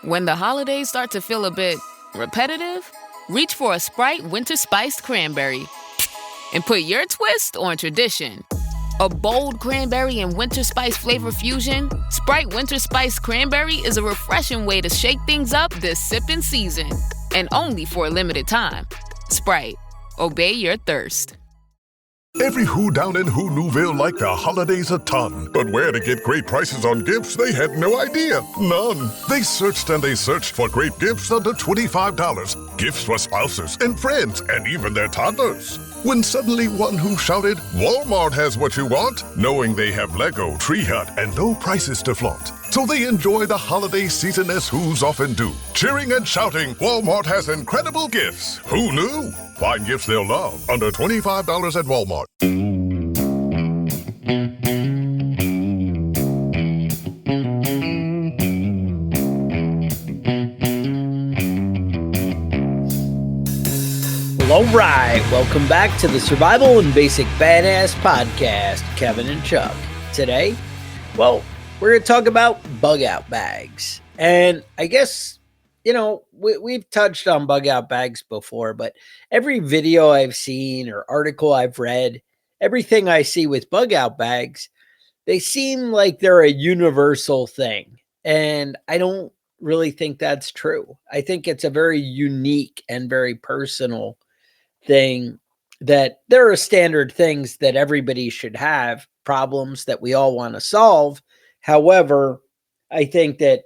When the holidays start to feel a bit repetitive, reach for a Sprite Winter Spiced Cranberry and put your twist on tradition. A bold cranberry and winter spice flavor fusion, Sprite Winter Spiced Cranberry is a refreshing way to shake things up this sipping season. And only for a limited time. Sprite, obey your thirst. Every Who down in Who Newville liked the holidays a ton. But where to get great prices on gifts, they had no idea. None. They searched and they searched for great gifts under $25. Gifts for spouses and friends and even their toddlers. When suddenly one Who shouted, Walmart has what you want, knowing they have Lego, Tree Hut, and low prices to flaunt. So they enjoy the holiday season as Who's often do. Cheering and shouting, Walmart has incredible gifts. Who knew? Find gifts they'll love under $25 at Walmart. Well, all right. Welcome back to the Survival and Basic Badass Podcast, Kevin and Chuck. Today, well, we're going to talk about bug out bags. And I guess, you know, we've touched on bug out bags before, but every video I've seen or article I've read, everything I see with bug out bags, they seem like they're a universal thing. And I don't really think that's true. I think it's a very unique and very personal thing, that there are standard things that everybody should have, problems that we all want to solve. However, I think that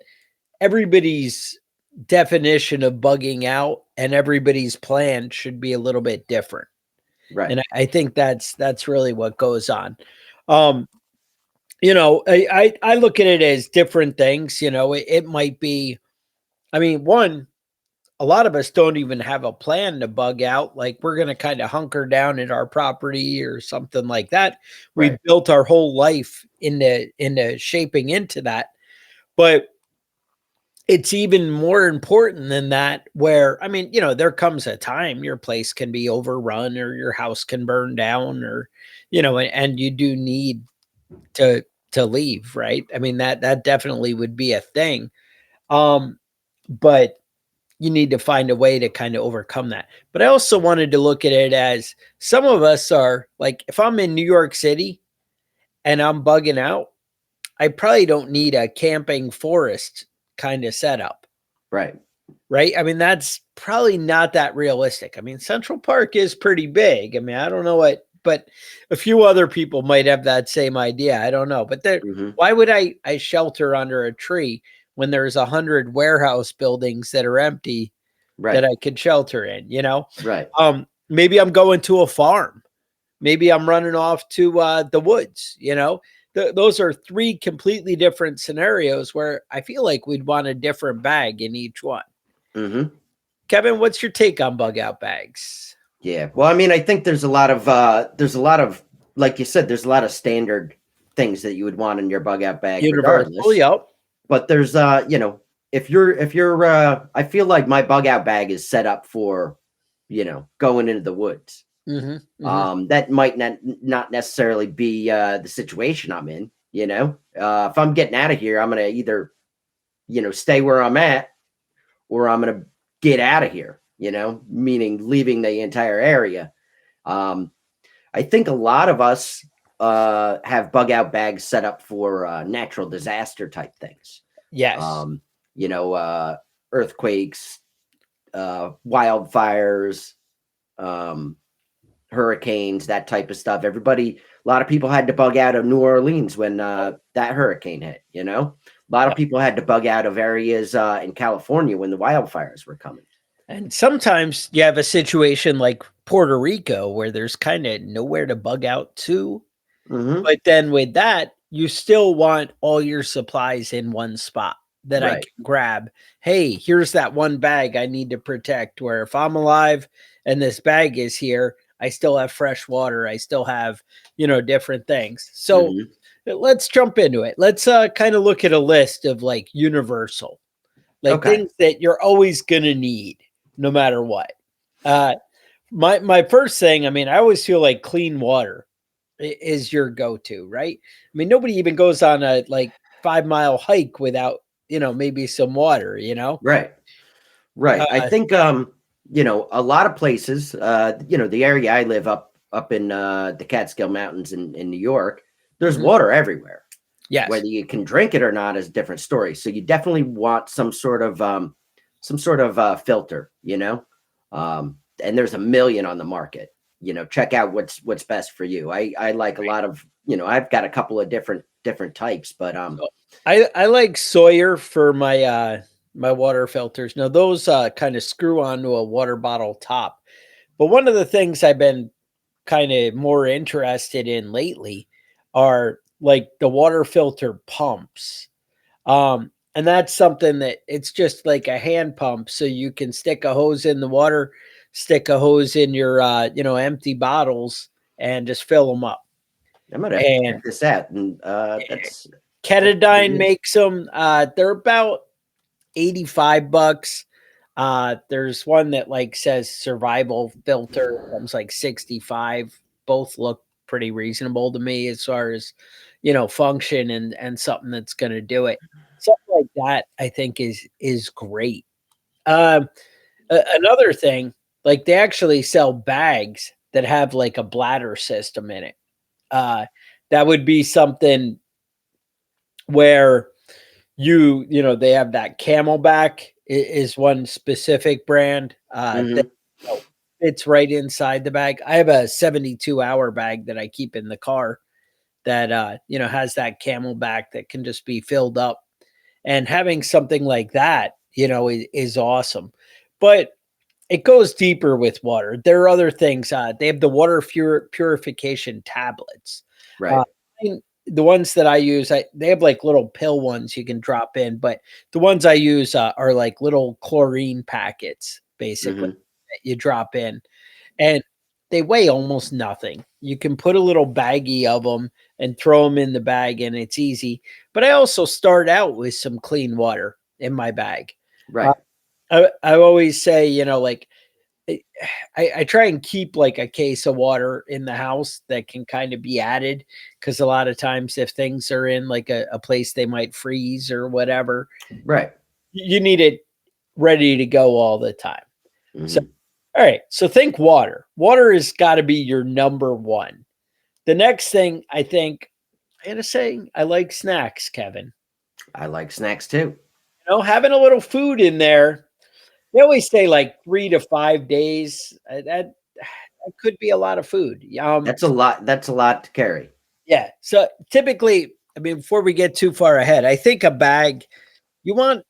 everybody's definition of bugging out and everybody's plan should be a little bit different. Right. And I think that's really what goes on. You know, I look at it as different things. You know, it might be, I mean, one, a lot of us don't even have a plan to bug out. Like, we're going to kind of hunker down at our property or something like that. Right. We built our whole life into shaping into that. But it's even more important than that, where, I mean, you know, there comes a time your place can be overrun or your house can burn down, or, you know, and you do need to leave, right? I mean, that definitely would be a thing. But you need to find a way to kind of overcome that. But I also wanted to look at it as, some of us are like, if I'm in New York City and I'm bugging out, I probably don't need a camping forest kind of setup. Right. Right. I mean, that's probably not that realistic. I mean, Central Park is pretty big. I mean, I don't know what, but a few other people might have that same idea. I don't know. But why would I shelter under a tree when there's 100 warehouse buildings that are empty, Right. that I could shelter in, you know? Right. Maybe I'm going to a farm. Maybe I'm running off to the woods, you know? Those are three completely different scenarios where I feel like we'd want a different bag in each one. Mm-hmm. Kevin, what's your take on bug out bags? Yeah. Well, I mean, I think there's a lot of, like you said, there's a lot of standard things that you would want in your bug out bag. Universal, yep. But there's, you know, if you're, I feel like my bug out bag is set up for, you know, going into the woods. Mm-hmm, mm-hmm. That might not necessarily be the situation I'm in. You know, if I'm getting out of here, I'm gonna either, you know, stay where I'm at, or I'm gonna get out of here. You know, meaning leaving the entire area. I think a lot of us have bug out bags set up for natural disaster type things. Yes. You know, earthquakes, wildfires, hurricanes, that type of stuff. A lot of people had to bug out of New Orleans when that hurricane hit, you know? A lot of people had to bug out of areas in California when the wildfires were coming. And sometimes you have a situation like Puerto Rico where there's kind of nowhere to bug out to. Mm-hmm. But then with that, you still want all your supplies in one spot that I can grab. Hey, here's that one bag I need to protect, where if I'm alive and this bag is here, I still have fresh water. I still have, you know, different things. So let's jump into it. Let's kind of look at a list of like universal, like things that you're always going to need no matter what. My first thing, I mean, I always feel like clean water is your go-to, right? I mean, nobody even goes on a like 5-mile hike without maybe some water, Right. Right. I Uh, think a lot of places, the area I live up in the Catskill Mountains in New York, there's mhm. water everywhere. Yes. Whether you can drink it or not is a different story. So you definitely want some sort of filter, and there's a million on the market. Check out what's best for you. I like a lot of, I've got a couple of different types, but So I like Sawyer for my water filters. Now those kind of screw onto a water bottle top. But one of the things I've been kind of more interested in lately are like the water filter pumps. And that's something that it's just like a hand pump. So you can stick a hose in the water, stick a hose in your, empty bottles and just fill them up. I'm gonna have to check And this out. And that's pretty Ketadine good. makes them, they're about $85. There's one that like says survival filter, comes like 65. Both look pretty reasonable to me as far as, function and something that's going to do it. Something like that, I think is great. Um, Another thing, like they actually sell bags that have like a bladder system in it. Uh, that would be something where they have that Camelback is one specific brand that Mhm. fits right inside the bag. I have a 72-hour bag that I keep in the car that has that Camelback that can just be filled up. And having something like that, is awesome. But it goes deeper with water. There are other things. They have the water purification tablets. Uh, Right. the ones that I use, they have like little pill ones you can drop in, but the ones I use are like little chlorine packets, basically, Mhm. that you drop in, and they weigh almost nothing. You can put a little baggie of them and throw them in the bag, and it's easy. But I also start out with some clean water in my bag. Uh, Right. I always say, like I I try and keep like a case of water in the house that can kind of be added because a lot of times if things are in like a place they might freeze or whatever, Right. you need it ready to go all the time. So, Mhm. all right. So think water. Water has got to be your number one. The next thing I think I gotta say, I like snacks, Kevin. I like snacks too. Having a little food in there. They always say like 3 to 5 days. That could be a lot of food. That's a lot. That's a lot to carry. Yeah. So typically, I mean, before we get too far ahead, I think a bag, you want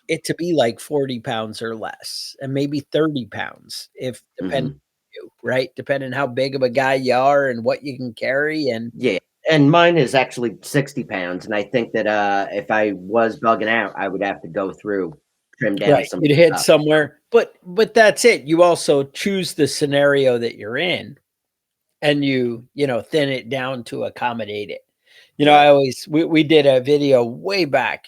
it to be like 40 pounds or less, and maybe 30 pounds, if depending Mhm. on you, right? Depending how big of a guy you are and what you can carry. And Yeah, and mine is actually 60 pounds, and I think that, if I was bugging out, I would have to go through, trim down right, some you'd hit stuff. somewhere. But that's it. You also choose the scenario that you're in and you thin it down to accommodate it. Right. I always we did a video way back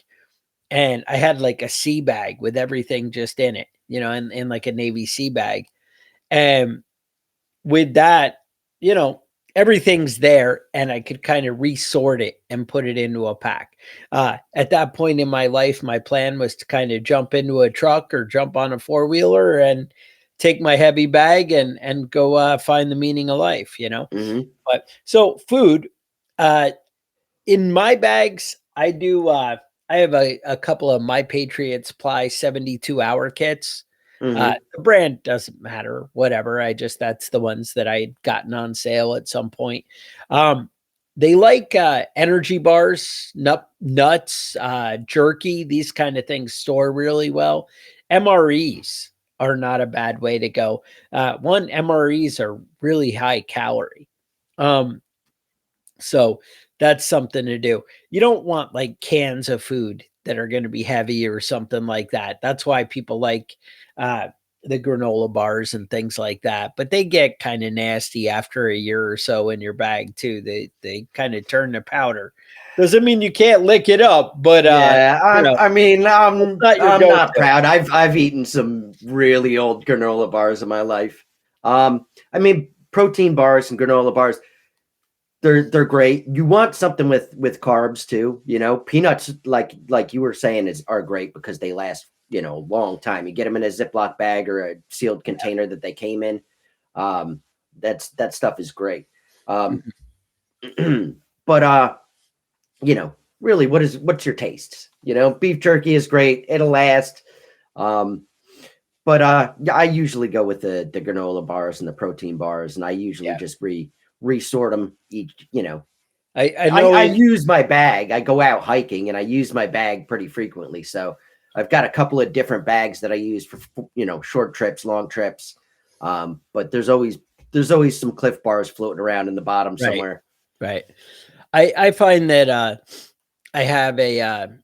and I had like a sea bag with everything just in it, in like a Navy sea bag. And with that, you know, everything's there and I could kind of resort it and put it into a pack. At that point in my life, my plan was to kind of jump into a truck or jump on a four-wheeler and take my heavy bag and go find the meaning of life. Mhm. But so food, uh, in my bags, I have a couple of My Patriot Supply 72-hour kits. Mhm. The brand doesn't matter, whatever. That's the ones that I had gotten on sale at some point. Um, they like energy bars, nuts, jerky, these kind of things store really well. MREs are not a bad way to go. One, MREs are really high calorie. Um, so that's something to do. You don't want like cans of food that are going to be heavy or something like that. That's why people like uh, the granola bars and things like that. But they get kind of nasty after a year or so in your bag too. They kind of turn to powder. Doesn't mean you can't lick it up, but Yeah, I mean, it's not your I'm not go-to. proud. I've eaten some really old granola bars in my life. I mean, protein bars and granola bars, they're great. You want something with carbs too, peanuts, like you were saying, are great because they last, a long time. You get them in a Ziploc bag or a sealed container that they came in. That stuff is great. Um, but really, what's your taste? Beef jerky is great. It'll last. But yeah, I usually go with the granola bars and the protein bars, and I usually just resort them each. I know I use my bag. I go out hiking, and I use my bag pretty frequently. So I've got a couple of different bags that I use for short trips, long trips. But there's always some Cliff Bars floating around in the bottom somewhere. Right. I find that I have the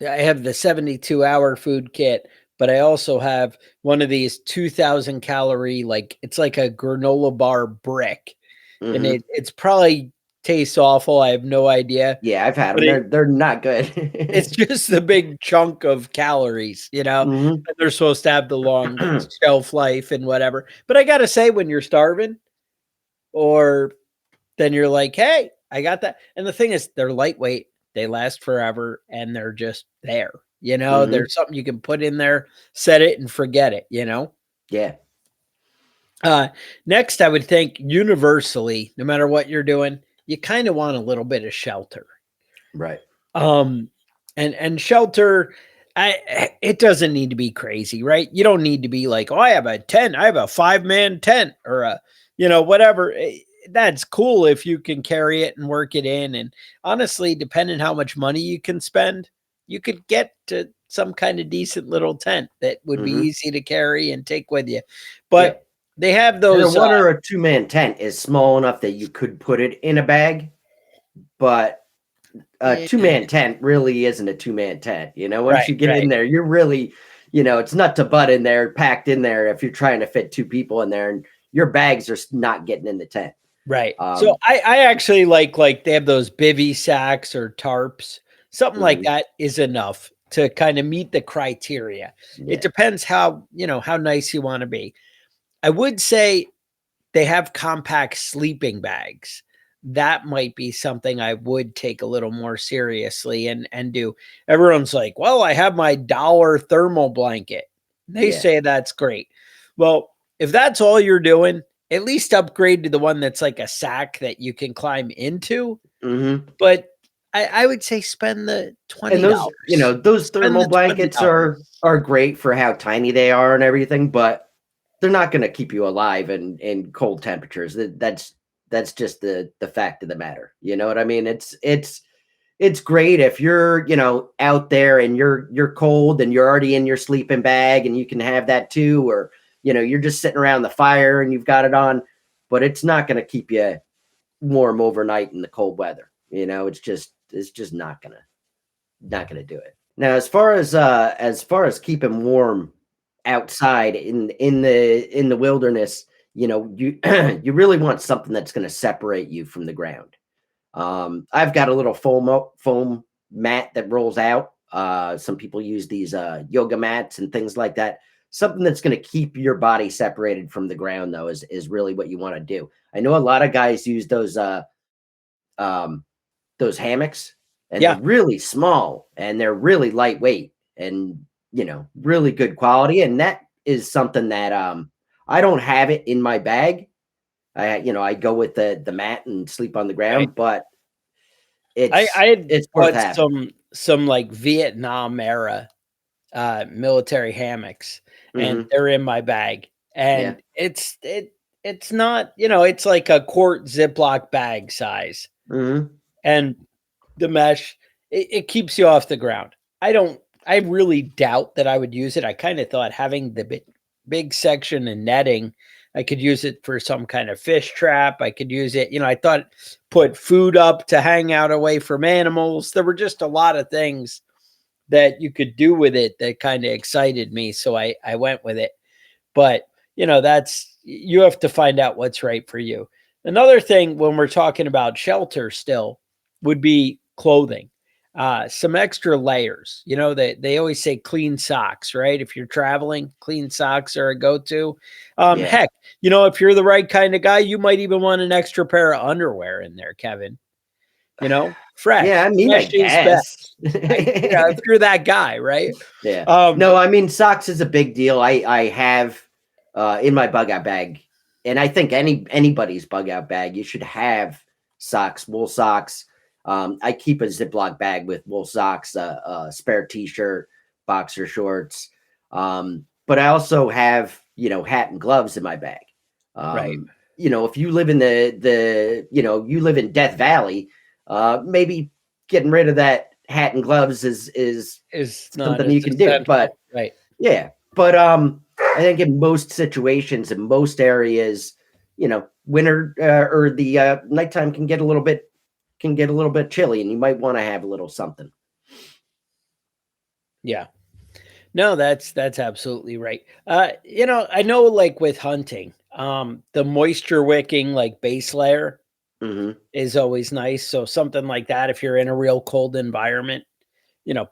72-hour food kit, but I also have one of these 2,000 calorie, it's like a granola bar brick, and it's probably tastes awful. I have no idea. Yeah, I've had them. They're not good. It's just the big chunk of calories, and they're supposed to have the long shelf life and whatever. But I gotta say, when you're starving, or then you're like, hey, I got that. And the thing is, they're lightweight, they last forever, and they're just there. There's something you can put in there, set it and forget it, Yeah. Next, I would think universally, no matter what you're doing, you kind of want a little bit of shelter. Right. And shelter, it doesn't need to be crazy, right? You don't need to be like, oh, I have a 5-man tent or whatever. That's cool if you can carry it and work it in. And honestly, depending how much money you can spend, you could get to some kind of decent little tent that would be easy to carry and take with you. But they have those. And a 1 or a 2-man tent is small enough that you could put it in a bag, but a 2-man tent really isn't a 2-man tent. Once you get in there, you're really, it's nut to butt in there, packed in there. If you're trying to fit 2 people in there, and your bags are not getting in the tent. Right. So I actually like they have those bivy sacks or tarps, something like that is enough to kind of meet the criteria. Yeah. It depends how nice you want to be. I would say they have compact sleeping bags. That might be something I would take a little more seriously and do. Everyone's like, well, I have my $1 thermal blanket. They say that's great. Well, if that's all you're doing, at least upgrade to the one that's like a sack that you can climb into. But I would say spend the $20. And those thermal blankets are great for how tiny they are and everything, but they're not going to keep you alive in cold temperatures. That's just the fact of the matter. You know what I mean? It's great if you're, out there and you're cold and you're already in your sleeping bag and you can have that too, or you're just sitting around the fire and you've got it on, but it's not going to keep you warm overnight in the cold weather. It's just not going to do it. Now, as far as keeping warm outside in the wilderness, you you really want something that's going to separate you from the ground. I've got a little foam mat that rolls out. Some people use these yoga mats and things like that. Something that's going to keep your body separated from the ground, though, is really what you want to do. I know a lot of guys use those hammocks, and they're really small and they're really lightweight and really good quality. And that is something that I don't have it in my bag. I go with the mat and sleep on the ground, but it's worth having. Some like Vietnam era military hammocks, and they're in my bag, and it's not, it's like a quart Ziploc bag size, and the mesh, it keeps you off the ground. I really doubt that I would use it. I kind of thought having the big section and netting, I could use it for some kind of fish trap. I could use it, I thought put food up to hang out away from animals. There were just a lot of things that you could do with it that kind of excited me. So I went with it. But, you have to find out what's right for you. Another thing when we're talking about shelter still would be clothing. some extra layers. They always say clean socks, right? If you're traveling, clean socks are a go-to. Yeah. Heck, if you're the right kind of guy, you might even want an extra pair of underwear in there, Kevin. Yeah, I mean, I fresh is best. guess. If you're that guy, right? Yeah. Um, No, I mean, socks is a big deal. I have in my bug out bag, and I think anybody's bug out bag, you should have socks, wool socks. I keep a Ziploc bag with wool socks, a spare t-shirt, boxer shorts. But I also have, hat and gloves in my bag. right. If you live in you live in Death Valley, maybe getting rid of that hat and gloves is Is not something as you can do. But essential, right? yeah, but I think in most situations, in most areas, winter or the nighttime can get a little bit chilly, and you might want to have a little something. Yeah. No, that's absolutely right. I know like with hunting, the moisture wicking like base layer Hmm. is always nice. So something like that, if you're in a real cold environment,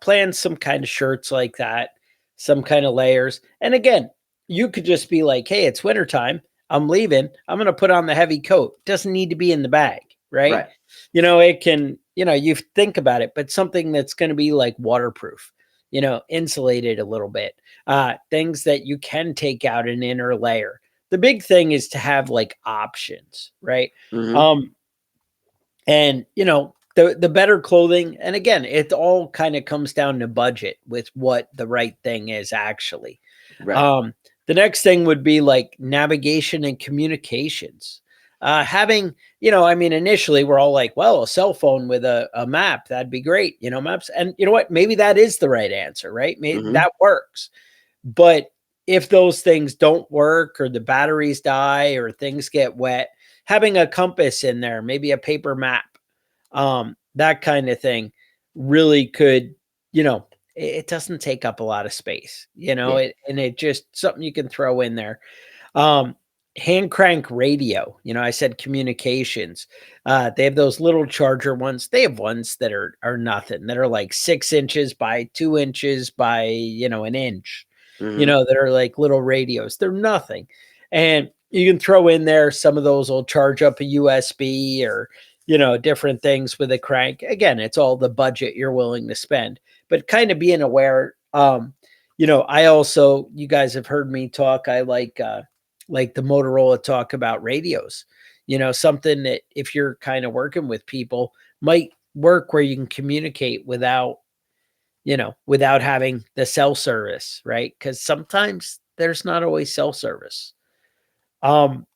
plan some kind of shirts like that, some kind of layers. And again, you could just be like, hey, it's wintertime. I'm leaving. I'm going to put on the heavy coat. Doesn't need to be in the bag, right? Right. It can, you think about it, but something that's going to be like waterproof, insulated a little bit, things that you can take out an inner layer. The big thing is to have like options, right? Hmm. Um, and the better clothing, and again, it all kind of comes down to budget with what the right thing is actually. Right. um the next thing would be like navigation and communications. Having, I mean, initially we're all like, well, a cell phone with a map, that'd be great, maps. And you know what, maybe that is the right answer, right? Maybe Hmm. that works. But if those things don't work, or the batteries die, or things get wet, having a compass in there, maybe a paper map, that kind of thing really could, you know, it doesn't take up a lot of space, Yeah. and it just something you can throw in there. Um, Hand crank radio, I said communications. They have those little charger ones. They have ones that are nothing, that are like 6 inches by 2 inches by, an inch, Hmm. that are like little radios. They're nothing. And you can throw in there, some of those will charge up a USB, or, different things with a crank. Again, it's all the budget you're willing to spend, but kind of being aware. I also, you guys have heard me talk. I like the Motorola talk about radios, something that if you're kind of working with people might work, where you can communicate without having the cell service, right? Because sometimes there's not always cell service. Um,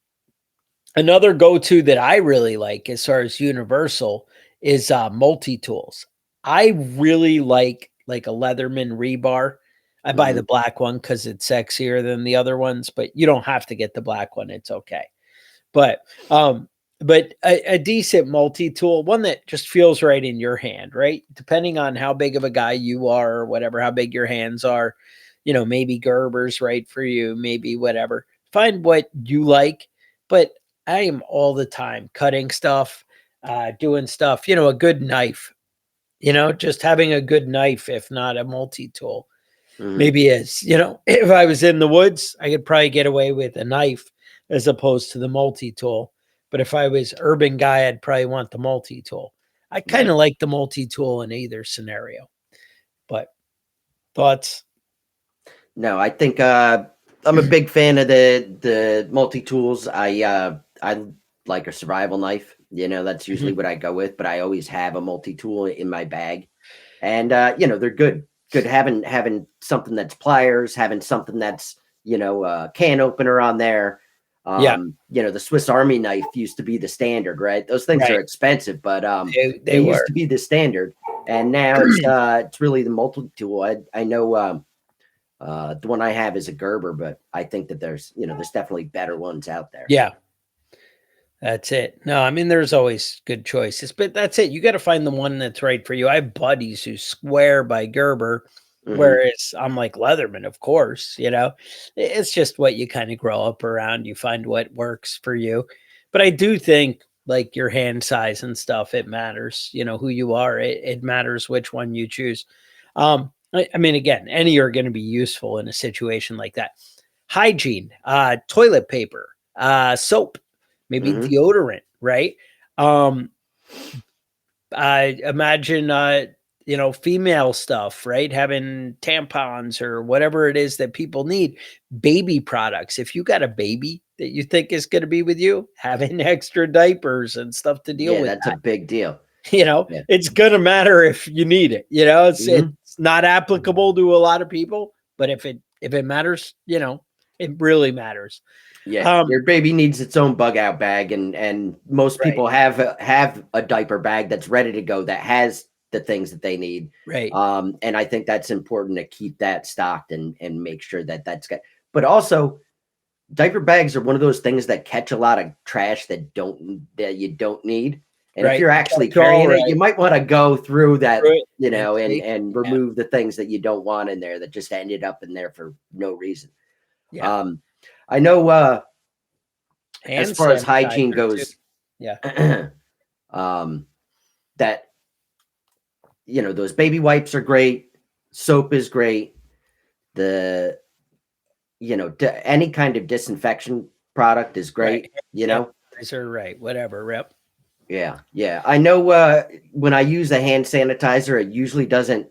Another go-to that I really like as far as universal is multi-tools. I really like a Leatherman rebar. I buy the Hmm. black one because it's sexier than the other ones, but you don't have to get the black one. It's okay. But a decent multi-tool, one that just feels right in your hand, right? Depending on how big of a guy you are, or whatever, how big your hands are, maybe Gerber's right for you, maybe whatever. Find what you like. But I am all the time cutting stuff, doing stuff, a good knife, just having a good knife, if not a multi-tool. Hmm. Maybe is, if I was in the woods, I could probably get away with a knife as opposed to the multi-tool. But if I was urban guy, I'd probably want the multi-tool. I kind Right. of like the multi-tool in either scenario. But thoughts? No, I think I'm a big fan of the multi tools. I like a survival knife. That's usually Mhm. what I go with. But I always have a multi tool in my bag, and they're good. Good having something that's pliers, having something that's can opener on there. Yeah, The Swiss Army knife used to be the standard, right? Those things are right. expensive, but They they used were. to be the standard, and now it's really the multi tool. I know. The one I have is a Gerber, but I think that there's definitely better ones out there. Yeah, that's it. No, I mean, there's always good choices, but that's it. You got to find the one that's right for you. I have buddies who swear by Gerber, Hmm. whereas I'm like Leatherman, of course. It's just what you kind of grow up around. You find what works for you. But I do think like your hand size and stuff. It matters, who you are. It matters which one you choose. I mean, again, any are going to be useful in a situation like that. Hygiene, toilet paper, soap, maybe Mhm. deodorant, right? I imagine, female stuff, right? Having tampons or whatever it is that people need, baby products. If you got a baby that you think is going to be with you, having extra diapers and stuff to deal Yeah, with that's a big deal. Yeah. it's going to matter if you need it. Mhm. It's not applicable to a lot of people, but if it matters, it really matters. Yeah, Um, your baby needs its own bug out bag, and most right, people have a diaper bag that's ready to go that has the things that they need. right, And I think that's important to keep that stocked and make sure that that's good. But also, diaper bags are one of those things that catch a lot of trash that you don't need. And if right. you're actually That's all carrying it, you right. might want to go through that, Right. And and take, and yeah, remove the things that you don't want in there that just ended up in there for no reason. yeah. Um, I know as Hand far as hygiene sanitizer too. goes, Yeah. um, that those baby wipes are great, soap is great. The any kind of disinfection product is Right. great. You know, Sanitizer, right. Whatever. Yep. yeah. I know when I use a hand sanitizer, it usually doesn't.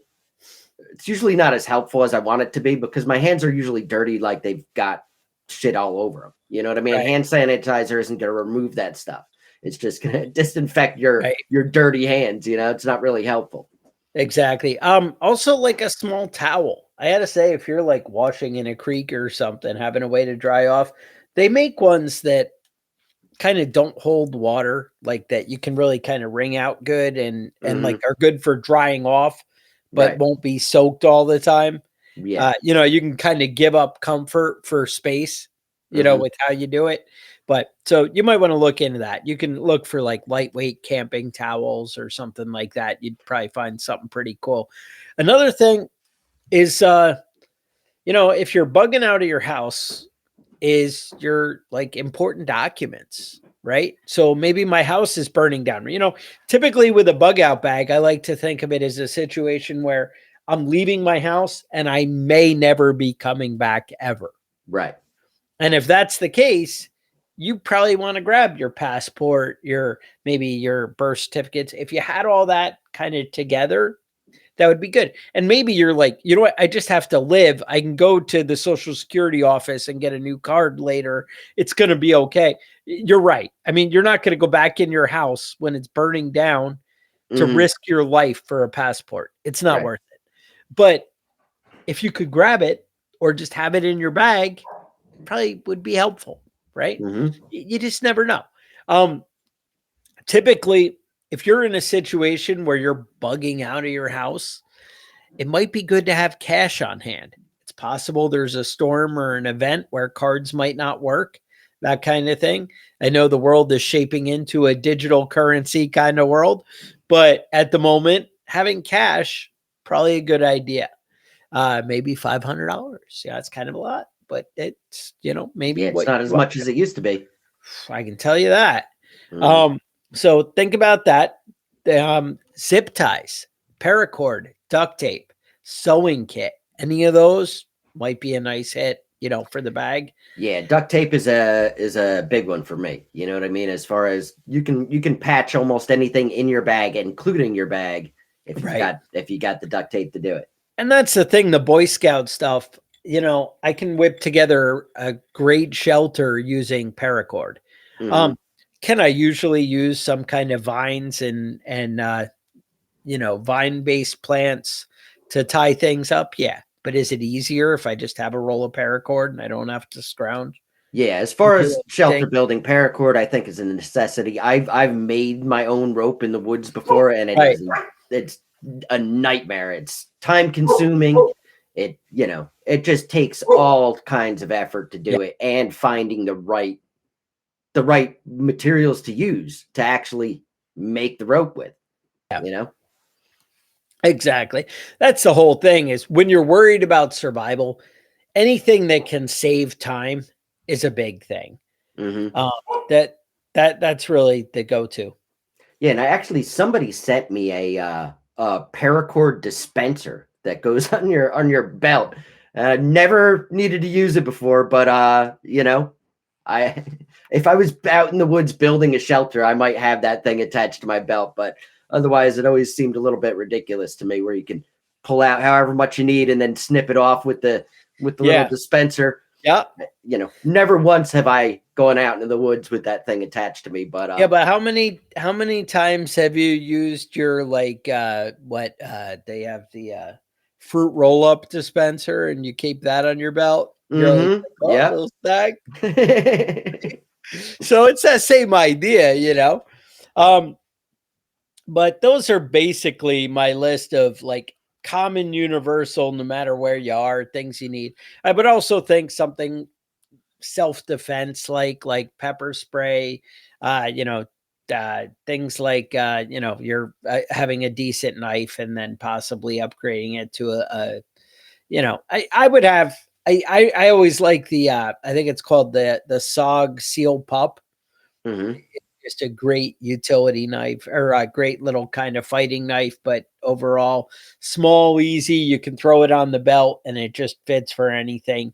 It's usually not as helpful as I want it to be because my hands are usually dirty, like they've got shit all over them. You know what I mean? Right. Hand sanitizer isn't going to remove that stuff. It's just going to disinfect your Right. your dirty hands. It's not really helpful. Exactly. Also like a small towel. I had to say, if you're like washing in a creek or something, having a way to dry off, they make ones that kind of don't hold water, like that you can really kind of wring out good and like Hmm. are good for drying off, but Right. won't be soaked all the time. Yeah. You can kind of give up comfort for space, Hmm. with how you do it. But so you might want to look into that. You can look for like lightweight camping towels or something like that. You'd probably find something pretty cool. Another thing is, if you're bugging out of your house, is your like important documents, right? So maybe my house is burning down. Typically with a bug out bag, I like to think of it as a situation where I'm leaving my house and I may never be coming back ever. Right. And if that's the case, you probably want to grab your passport, maybe your birth certificates. If you had all that kind of together, that would be good. And maybe you're like, you know what? I just have to live. I can go to the Social Security office and get a new card later. It's going to be okay. You're right. I mean, you're not going to go back in your house when it's burning down to Hmm. risk your life for a passport. It's not Right. worth it. But if you could grab it or just have it in your bag, probably would be helpful, right? Hmm. You just never know. Um, Typically, if you're in a situation where you're bugging out of your house, it might be good to have cash on hand. It's possible there's a storm or an event where cards might not work, that kind of thing. I know the world is shaping into a digital currency kind of world, but at the moment, having cash probably a good idea. Maybe $500. Yeah, it's kind of a lot, but it's maybe Yeah, it's what not as you want. much as it used to be. I can tell you that. Mhm. So think about that. Zip ties, paracord, duct tape, sewing kit. Any of those might be a nice hit, for the bag. Yeah, duct tape is a big one for me. You know what I mean? As far as you can patch almost anything in your bag, including your bag, if you've Right. got if you got the duct tape to do it. And that's the thing, the Boy Scout stuff, I can whip together a great shelter using paracord. Hmm. Um, can I usually use some kind of vines and vine-based plants to tie things up? Yeah. But is it easier if I just have a roll of paracord and I don't have to scrounge? Yeah, as You far do as shelter anything? building, paracord I think is a necessity. I've made my own rope in the woods before, and Right. it's a nightmare. It's time consuming. It just takes all kinds of effort to Yeah. do it, and finding the right materials to use to actually make the rope with. Yeah. You know. Exactly. That's the whole thing is when you're worried about survival, anything that can save time is a big thing. Hmm. Um, that That's really the go-to. Yeah, and somebody sent me a paracord dispenser that goes on your belt. Never needed to use it before, but I if I was out in the woods building a shelter, I might have that thing attached to my belt, but otherwise it always seemed a little bit ridiculous to me where you can pull out however much you need and then snip it off with the little Yeah. dispenser. Yeah. Never once have I gone out into the woods with that thing attached to me, but Yeah, but how many times have you used your they have the fruit roll-up dispenser and you keep that on your belt? You're like, oh, yeah. little snack. So it's that same idea. But those are basically my list of like common universal, no matter where you are, things you need. I would also think something self-defense like pepper spray, things like you're having a decent knife and then possibly upgrading it to I would have I always like the I think it's called the SOG Seal Pup. Mhm. Just a great utility knife, or a great little kind of fighting knife, but overall small, easy. You can throw it on the belt and it just fits for anything.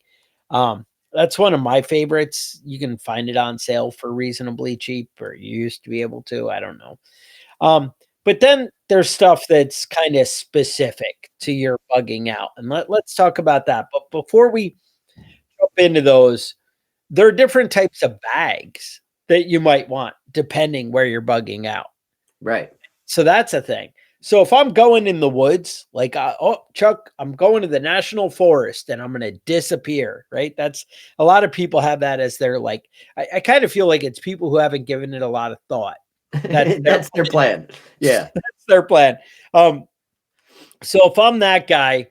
That's one of my favorites. You can find it on sale for reasonably cheap, or you used to be able to. I don't know. But then there's stuff that's kind of specific to your bugging out. And let's talk about that. But before we jump into those, there are different types of bags that you might want depending where you're bugging out. Right. So that's a thing. So if I'm going in the woods, like, Chuck, I'm going to the national forest and I'm going to disappear, right? That's a lot of people have that as their like, I kind of feel like it's people who haven't given it a lot of thought. That's Their plan. Yeah. that's their plan. So if I'm that guy,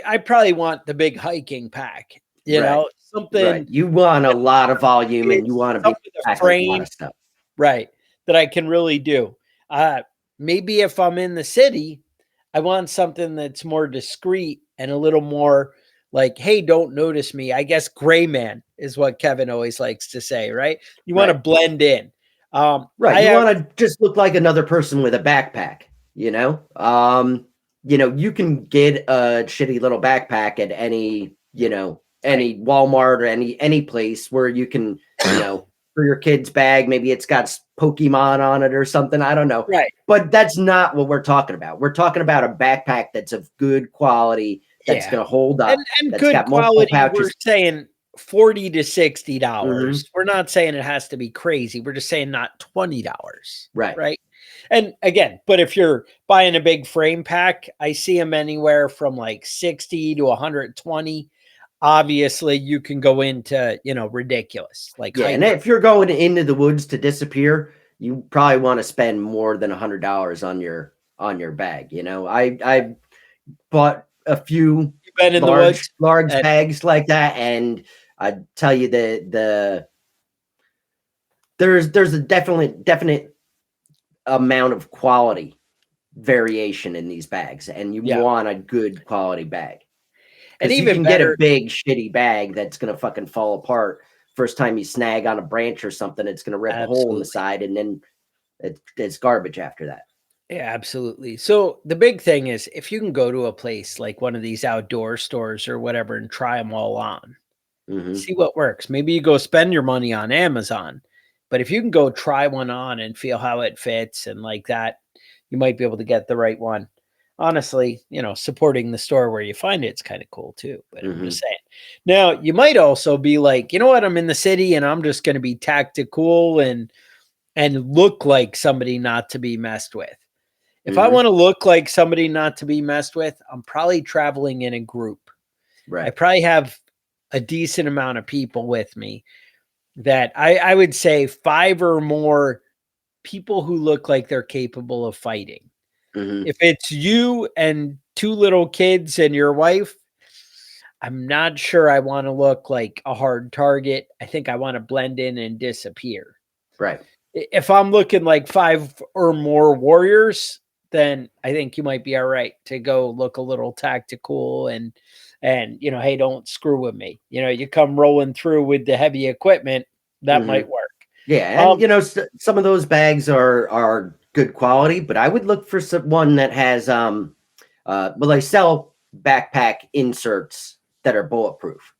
I probably want the big hiking pack, Right. something Right. You want a lot of volume and you want to be something with a tackling a lot frame, of stuff. right, that I can really do. Maybe if I'm in the city, I want something that's more discreet and a little more like, hey, don't notice me. I guess gray man is what Kevin always likes to say, right? You want to Right. blend in. Right. I You have want to just look like another person with a backpack, you know? You can get a shitty little backpack at any, any Walmart or any place where you can, for your kid's bag, maybe it's got Pokemon on it or something. I don't know. right. But that's not what we're talking about. We're talking about a backpack that's of good quality, that's Yeah. going to hold up, And that's good got multiple quality, we're pouches. saying $40 to $60. Mhm. We're not saying it has to be crazy. We're just saying not $20, Right. right? And again, but if you're buying a big frame pack, I see them anywhere from like 60 to 120. Obviously, you can go into, ridiculous, like Yeah, and hyper. if you're going into the woods to disappear, you probably want to spend more than $100 on your bag. I bought a few You've been in the woods large and bags like that, and I tell you there's a definite amount of quality variation in these bags, and you yeah, want a good quality bag. and Because you even can get a better, big shitty bag that's gonna fucking fall apart. First time you snag on a branch or something, it's gonna rip a hole in the absolutely. side, and then it's garbage after that. Yeah, absolutely. So the big thing is if you can go to a place like one of these outdoor stores or whatever and try them all on, Hmm. see what works. Maybe you go spend your money on Amazon, but if you can go try one on and feel how it fits and like that, you might be able to get the right one. Honestly, supporting the store where you find it's kind of cool too. But I'm just Hmm. saying. Now, you might also be like, you know what, I'm in the city and I'm just going to be tactical and look like somebody not to be messed with. If I Hmm. want to look like somebody not to be messed with, I'm probably traveling in a group. I Right. probably have a decent amount of people with me that I would say 5 or more people who look like they're capable of fighting. Hmm. If it's you and 2 little kids and your wife, I'm not sure I want to look like a hard target. I think I want to blend in and disappear. Right. If I'm looking like 5 or more warriors, then I think you might be all right to go look a little tactical and hey, don't screw with me. You come rolling through with the heavy equipment, that Hmm. might work. Yeah, and some of those bags are good quality, but I would look for one that has well, they sell backpack inserts that are bulletproof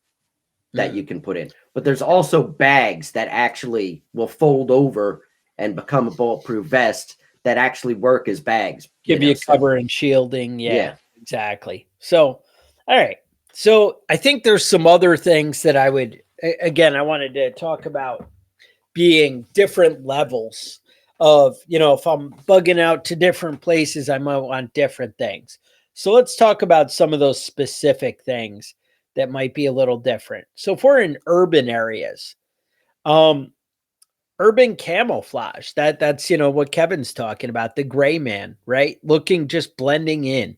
that you can put in, but there's also bags that actually will fold over and become a bulletproof vest that actually work as bags. Give you cover and shielding. Yeah, exactly. So, all right. So I think there's some other things that I wanted to talk about being different levels of, if I'm bugging out to different places, I might want different things. So let's talk about some of those specific things that might be a little different. So if we're in urban areas, urban camouflage, that's what Kevin's talking about, the gray man, right? Looking, just blending in.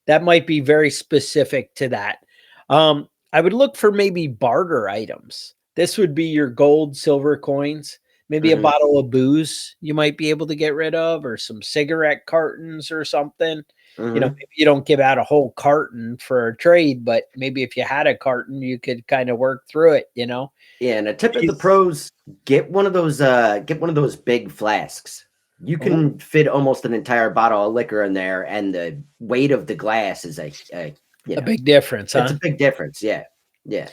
That might be very specific to that. I would look for maybe barter items. This would be your gold, silver coins, maybe a bottle of booze you might be able to get rid of, or some cigarette cartons or something. Maybe you don't give out a whole carton for a trade, but maybe if you had a carton, you could kind of work through it, Yeah, and a tip of the pros, get one of those big flasks. You can fit almost an entire bottle of liquor in there, and the weight of the glass is a big difference, huh? It's a big difference, yeah. Yeah.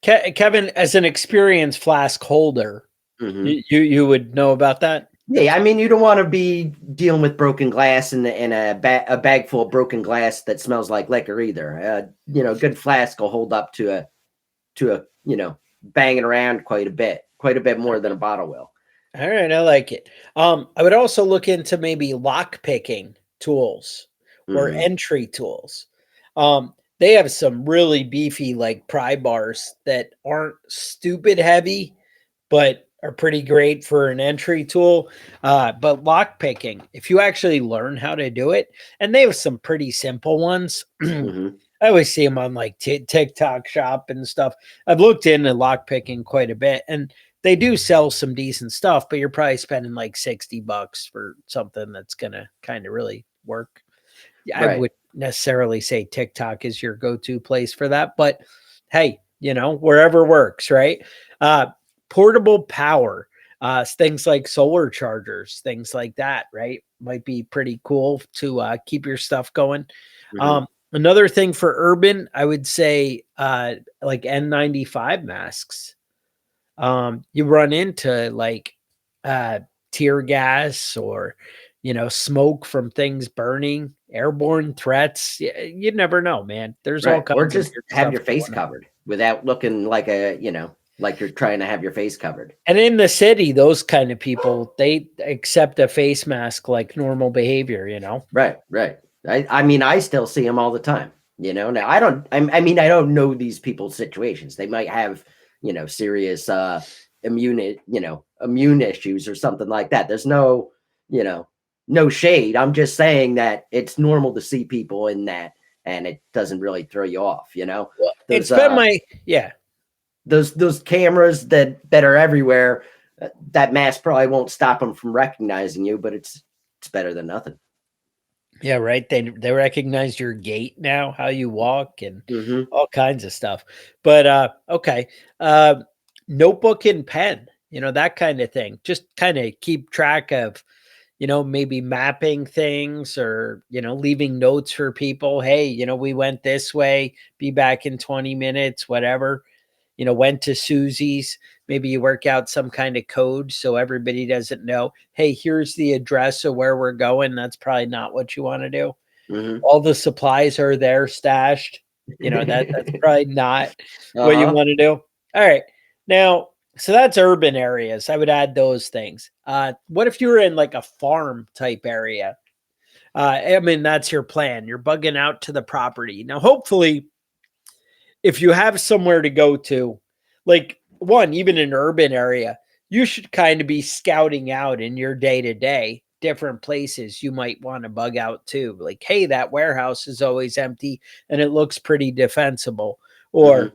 Kevin, as an experienced flask holder, you would know about that? Yeah, I mean, you don't want to be dealing with broken glass and a bag full of broken glass that smells like liquor either. Good flask will hold up to a banging around quite a bit more than a bottle will. All right, I like it. I would also look into maybe lock picking tools or entry tools. They have some really beefy like pry bars that aren't stupid heavy, but are pretty great for an entry tool. But lock picking, if you actually learn how to do it, and they have some pretty simple ones. I always see them on like TikTok shop and stuff. I've looked into lock picking quite a bit, and they do sell some decent stuff, but you're probably spending like $60 for something that's going to kind of really work. I would necessarily say TikTok is your go-to place for that, but hey, wherever works, right? Portable power, things like solar chargers, things like that, right? Might be pretty cool to keep your stuff going. Another thing for urban, I would say like N95 masks. You run into like tear gas or smoke from things burning, airborne threats. You never know, man. There's all kinds or just of have your face covered without looking like like you're trying to have your face covered. And in the city, those kind of people, they accept a face mask like normal behavior, Right. I mean, I still see them all the time. Now I don't know these people's situations. They might have serious immune issues or something like that. There's no shade. I'm just saying that it's normal to see people in that, and it doesn't really throw you off. It's been those cameras that are everywhere. That mask probably won't stop them from recognizing you, but it's better than nothing. Yeah, right. They recognize your gait now, how you walk, and all kinds of stuff. But okay, notebook and pen, that kind of thing. Just kind of keep track of, maybe mapping things or leaving notes for people. Hey, we went this way. Be back in 20 minutes. Whatever. Went to Susie's. Maybe you work out some kind of code so everybody doesn't know, hey, here's the address of where we're going. That's probably not what you want to do. All the supplies are there stashed. That's probably not what you want to do. All right. Now, so that's urban areas. I would add those things. What if you were in like a farm type area? I mean, that's your plan. You're bugging out to the property. Now, hopefully, if you have somewhere to go to, like even an urban area, you should kind of be scouting out in your day-to-day different places you might want to bug out to. Like, hey, that warehouse is always empty and it looks pretty defensible, or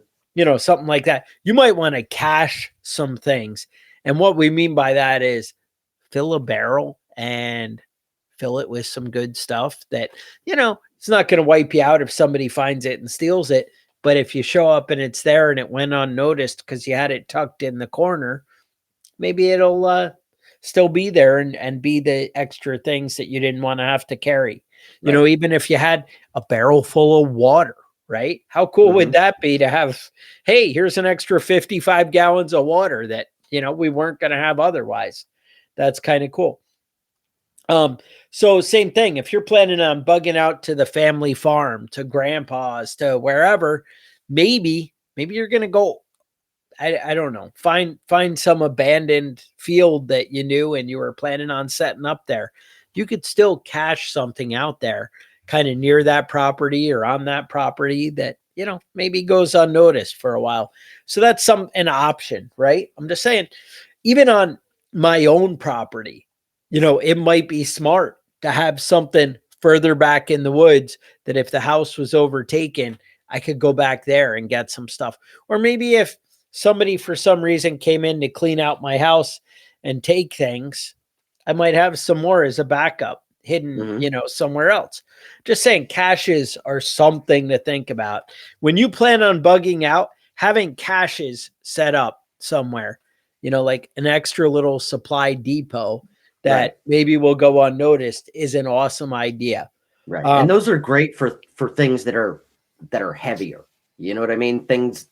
something like that. You might want to cache some things. And what we mean by that is fill a barrel and fill it with some good stuff that, it's not going to wipe you out if somebody finds it and steals it. But if you show up and it's there and it went unnoticed because you had it tucked in the corner, maybe it'll still be there and be the extra things that you didn't want to have to carry. Right. Even if you had a barrel full of water, right? How cool would that be to have, hey, here's an extra 55 gallons of water that, we weren't going to have otherwise. That's kind of cool. So same thing, if you're planning on bugging out to the family farm, to grandpa's, to wherever, maybe you're going to go, I don't know, find some abandoned field that you knew and you were planning on setting up there. You could still cache something out there kind of near that property or on that property that, maybe goes unnoticed for a while. So that's an option, right? I'm just saying, even on my own property, it might be smart to have something further back in the woods that if the house was overtaken, I could go back there and get some stuff. Or maybe if somebody for some reason came in to clean out my house and take things, I might have some more as a backup hidden, somewhere else. Just saying, caches are something to think about. When you plan on bugging out, having caches set up somewhere, like an extra little supply depot that maybe will go unnoticed is an awesome idea. Right. And those are great for things that are heavier. You know what I mean? Things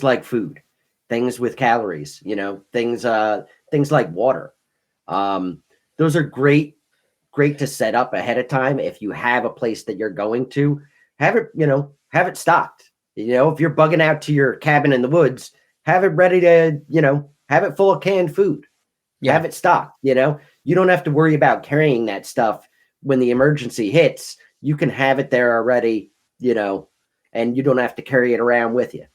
like food, things with calories, things like water. Those are great to set up ahead of time. If you have a place that you're going to, have it stocked. If you're bugging out to your cabin in the woods, have it ready to, have it full of canned food. Yeah. Have it stocked. You don't have to worry about carrying that stuff when the emergency hits. You can have it there already, and you don't have to carry it around with you.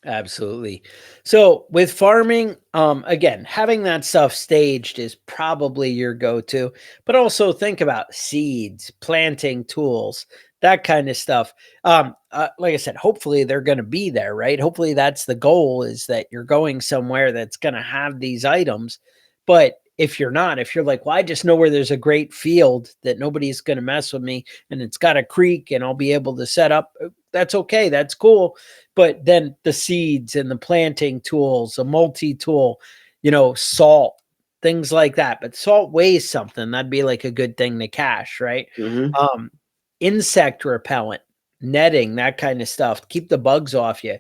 Absolutely. So with farming, again, having that stuff staged is probably your go-to, but also think about seeds, planting tools, that kind of stuff. Like I said, hopefully they're going to be there, right? Hopefully that's the goal, is that you're going somewhere that's going to have these items. But if you're not, if you're like, well, I just know where there's a great field that nobody's going to mess with me and it's got a creek and I'll be able to set up, that's okay. That's cool. But then the seeds and the planting tools, a multi-tool, salt, things like that. But salt weighs something. That'd be like a good thing to cache, right? Insect repellent, netting, that kind of stuff. Keep the bugs off you.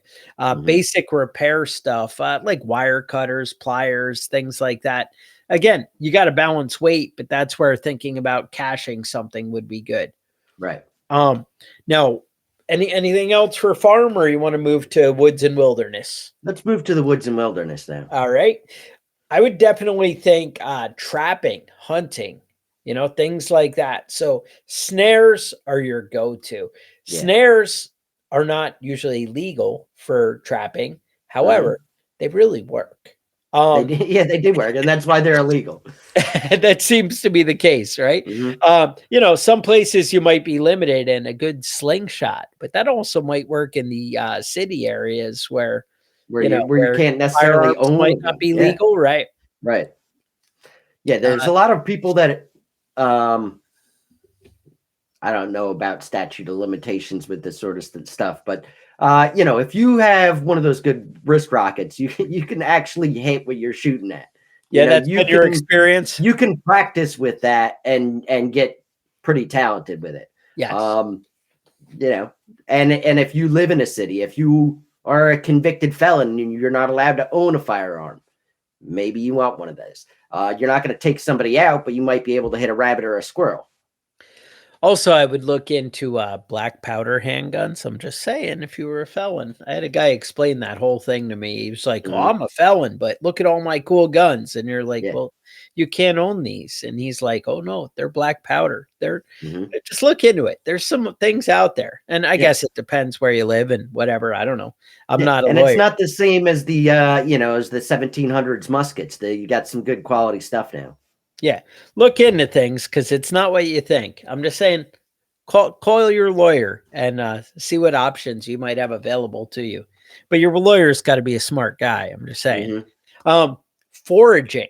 Basic repair stuff, like wire cutters, pliers, things like that. Again, you got to balance weight, but that's where thinking about caching something would be good. Right. Now, anything else for farm, or you want to move to woods and wilderness? Let's move to the woods and wilderness now. All right. I would definitely think trapping, hunting, things like that. So snares are your go-to. Yeah. Snares are not usually legal for trapping. However, they really work. They do work, and that's why they're illegal. That seems to be the case, right? Some places you might be limited in a good slingshot, but that also might work in the city areas where you can't necessarily own might not be legal, right? Right. Yeah, there's a lot of people that I don't know about statute of limitations with this sort of stuff, but if you have one of those good wrist rockets, you can actually hit what you're shooting at. That's been your experience. You can practice with that and get pretty talented with it. Yes. And if you live in a city, if you are a convicted felon and you're not allowed to own a firearm, maybe you want one of those. You're not going to take somebody out, but you might be able to hit a rabbit or a squirrel. Also, I would look into black powder handguns. I'm just saying, if you were a felon. I had a guy explain that whole thing to me. He was like, "Oh, I'm a felon, but look at all my cool guns." And you're like, "Well, you can't own these." And he's like, "Oh no, they're black powder. They're just look into it. There's some things out there." And I guess it depends where you live and whatever. I don't know. I'm not a lawyer. And it's not the same as the as the 1700s muskets. You got some good quality stuff now. Yeah, look into things because it's not what you think. I'm just saying, call your lawyer and see what options you might have available to you. But your lawyer's got to be a smart guy. I'm just saying. Foraging,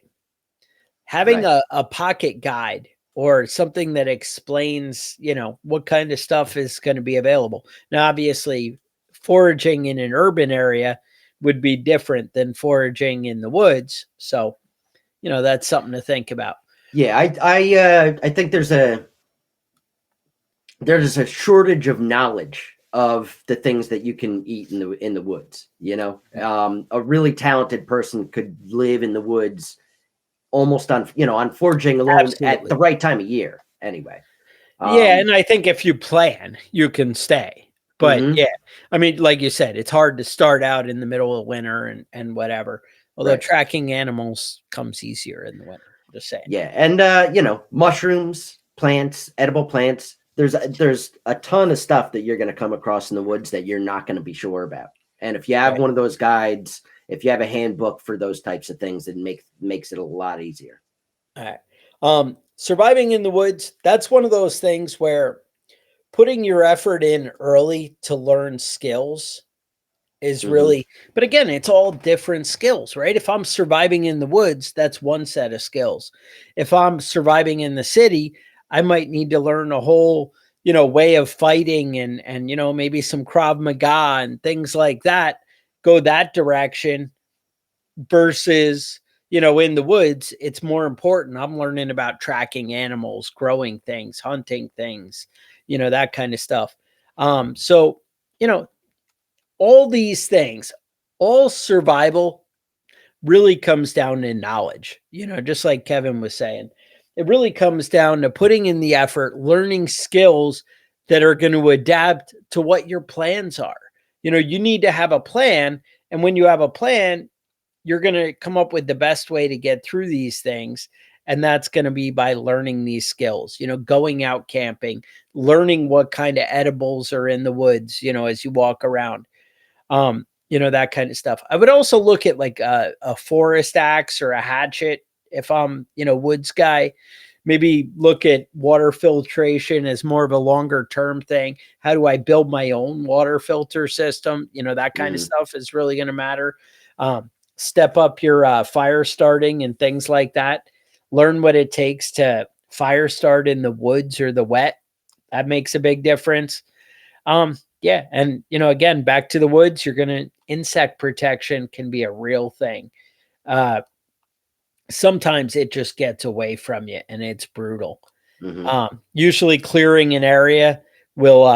having a pocket guide or something that explains, what kind of stuff is going to be available. Now, obviously, foraging in an urban area would be different than foraging in the woods. So that's something to think about. Yeah, I think there's a shortage of knowledge of the things that you can eat in the woods. A really talented person could live in the woods almost on foraging alone at Absolutely. the right time of year. Anyway, Yeah, and I think if you plan, you can stay. But mhm, yeah, I mean, like you said, it's hard to start out in the middle of winter and whatever. Although right, tracking animals comes easier in the winter. Just saying. yeah, and mushrooms, plants, edible plants. There's a ton of stuff that you're going to come across in the woods that you're not going to be sure about. And if you have Right. one of those guides, if you have a handbook for those types of things, it makes it a lot easier. All right. Surviving in the woods, that's one of those things where putting your effort in early to learn skills is Hmm. really, but again, it's all different skills, right? If I'm surviving in the woods, that's one set of skills. If I'm surviving in the city, I might need to learn a whole, way of fighting and maybe some Krav Maga and things like that, go that direction versus, in the woods, it's more important. I'm learning about tracking animals, growing things, hunting things, that kind of stuff. So, you know, all these things, all survival really comes down to knowledge, just like Kevin was saying. It really comes down to putting in the effort, learning skills that are going to adapt to what your plans are. You need to have a plan. And when you have a plan, you're going to come up with the best way to get through these things. And that's going to be by learning these skills, going out camping, learning what kind of edibles are in the woods, as you walk around, that kind of stuff. I would also look at like a forest axe or a hatchet. If I'm, woods guy, maybe look at water filtration as more of a longer term thing. How do I build my own water filter system? That kind of Hmm. stuff is really going to matter. Step up your fire starting and things like that. Learn what it takes to fire start in the woods or the wet. That makes a big difference. Yeah, and again, back to the woods, insect protection can be a real thing. Uh, Sometimes it just gets away from you and it's brutal. Hmm. Usually clearing an area will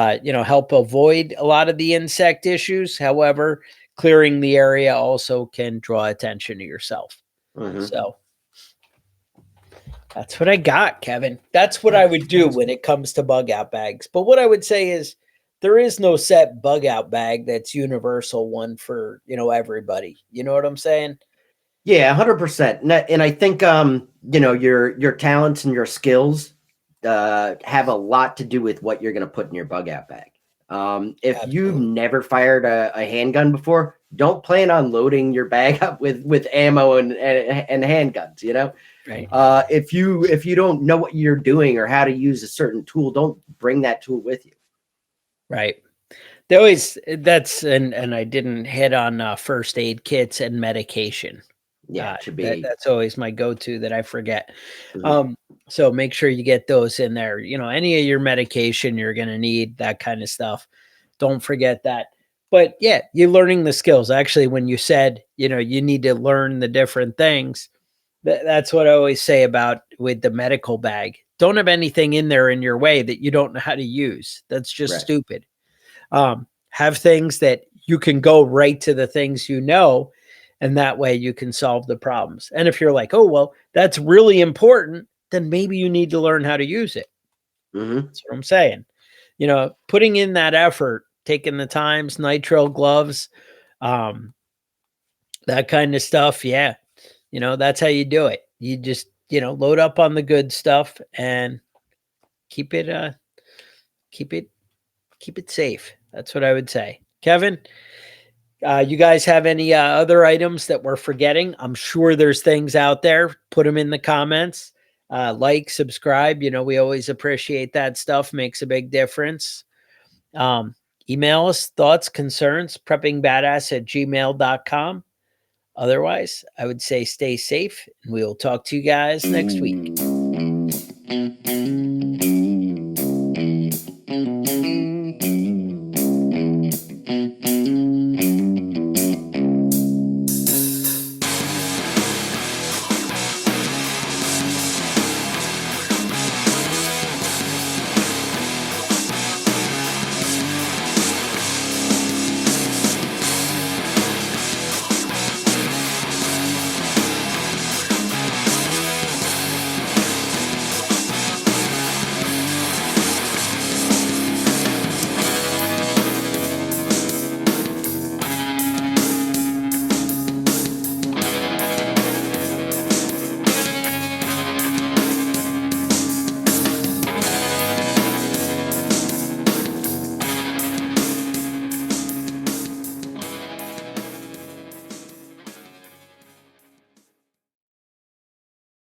help avoid a lot of the insect issues. However, clearing the area also can draw attention to yourself. Hmm. So that's what I got, Kevin. That's what I would do when it comes to bug out bags. But what I would say is there is no set bug out bag that's universal one for, everybody. You know what I'm saying? Yeah, 100%. And I think your talents and your skills have a lot to do with what you're going to put in your bug out bag. If you've Absolutely. never fired a handgun before, don't plan on loading your bag up with ammo and handguns. Right. If you don't know what you're doing or how to use a certain tool, don't bring that tool with you. Right. They always and I didn't hit on first aid kits and medication. Yeah, it should That be. that's always my go-to that I forget. Mhm. Um, so make sure you get those in there. Any of your medication you're gonna need, that kind of stuff. Don't forget that. But yeah, you're learning the skills. Actually, when you said, you need to learn the different things, that's what I always say about with the medical bag. Don't have anything in there in your way that you don't know how to use. That's just Right. stupid. Have things that you can go right to the things and that way you can solve the problems. And if you're like, oh, well, that's really important, then maybe you need to learn how to use it. Hmm. That's what I'm saying. Putting in that effort, taking the times, nitrile gloves, um, that kind of stuff. Yeah. That's how you do it. You just, load up on the good stuff and keep it, keep it, keep it safe. That's what I would say. Kevin, you guys have any other items that we're forgetting? I'm sure there's things out there. Put them in the comments. Like, subscribe. We always appreciate that stuff. Makes a big difference. Um, Email us thoughts, concerns, preppingbadass@gmail.com. Otherwise, I would say stay safe and we will talk to you guys next week.